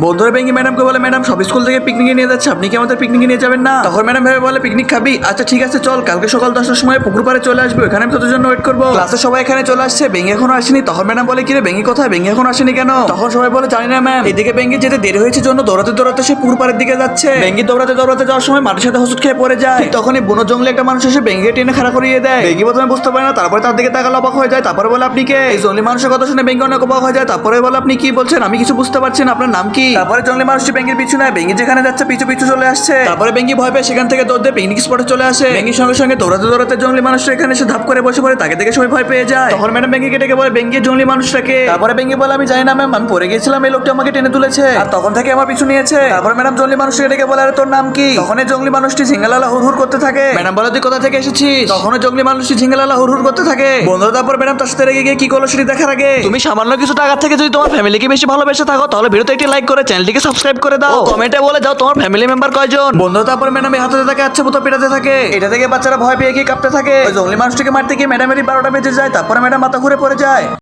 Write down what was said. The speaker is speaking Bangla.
বন্ধুরা বেঙ্গি ম্যাডামকে বলে, ম্যাডাম সব স্কুল থেকে পিকনিকে নিয়ে যাচ্ছে, আপনি কি আমাদের পিকনিকে নিয়ে যাবেন না? তখন ম্যাডাম ভেবে বলে, পিকনিক খাবি? আচ্ছা ঠিক আছে চল, কালকে সকাল 10টার সময় পুকুর পাড়ে চলে আসবে, এখানে আমি তোদের জন্য ওয়েট করবো। ক্লাসে সবাই এখানে চলে আসছে, বেঙ্গি এখনো আসেনি। তখন ম্যাডাম বলে, কিরে বেঙ্গি কোথায়? বেঙ্গি এখন আসেনি কেন? তখন সবাই বলে, জানি না ম্যাম। এদিকে বেঙ্গি যেতে দেরি হয়েছে জন্য দৌড়াতে দৌড়াতে সে পুকুর পাড়ের দিকে যাচ্ছে। বেঙ্গি দৌড়াতে দৌড়াতে যাওয়ার সময় মাটির সাথে হোঁচট খেয়ে পড়ে যায়। ঠিক তখনই বুনো জঙ্গলে একটা মানুষ এসে বেঙ্গিকে টেনে খাড়া করিয়ে দেয়। বেঙ্গি প্রথমে বুঝতে পারে না, তারপরে তার দিকে তাকালে অবাক হয়ে যায়। তারপরে বলে, আপনি কে? এই জঙ্গলি মানুষের কথা শুনে বেঙ্গি অনেক অবাক হয়ে যায়। তারপরে বলে, আপনি কি বলছেন? আমি কিছু বুঝতে পারছি না, আপনার নাম কি? তারপরে জঙ্গলি মানুষটি বেঙ্গির পিছু নেয়। বেঙ্গি যেখানে যাচ্ছে পিছু পিছু চলে আসছে। তারপরে বেঙ্গি ভয় পেয়ে সেখান থেকে দৌড় দিয়ে পিকনিক স্পটে চলে আসে। বেঙ্গির সঙ্গে সঙ্গে দৌড়াতে দৌড়াতে জঙ্গলি মানুষটা এখানে এসে ধাপ করে বসে পড়ে। তাকে দেখে সবাই ভয় পেয়ে যায়। তখন ম্যাডাম বেঙ্গিকে ডেকে বলে, বেঙ্গি জঙ্গলি মানুষটাকে? তারপরে বেঙ্গি বলে, আমি জানি না ম্যাম, আমি পড়ে গেছিলাম, এই লোকটা আমাকে টেনে তুলেছে আর তখন থেকে আমার পিছু নিয়েছে। তারপরে ম্যাডাম জঙ্গলি মানুষটাকে ডেকে বলে, আরে তোর নাম কি? তখন এই জঙ্গলি মানুষটি ঝিঙ্গালালা হুড় করতে থাকে। ম্যাডাম বলে, তুই কোথা থেকে এসেছিস? তখন ওই জঙ্গলি মানুষটি ঝিঙ্গালালা হুড় করতে থাকে। বন্ধুরা তারপর ম্যাডাম তার সাথে রেগে গিয়ে কি করলো সেটি দেখার আগে তুমি সামান্য কিছু টাকা থেকে যদি তোমার ফ্যামিলিকে বেশি ভালোবেসে থাকো, তাহলে ভিডিওতে একটি লাইক করে চ্যানেলটিকে সাবস্ক্রাইব করে দাও। কমেন্টে বলে দাও তোমার ফ্যামিলি মেম্বার কয়জন। বন্ধুরা তারপর ম্যাডাম এই হাতে তাকে আচ্ছা মতো পেটাতে থাকে। এটা থেকে বাচ্চারা ভয় পেয়ে গিয়ে কাঁপতে থাকে। ওই জঙ্গলি মানুষটিকে মারতে গিয়ে ম্যাডামেরই 12টা বেজে যায়। তারপরে ম্যাডাম মাথা ঘুরে পড়ে যায়।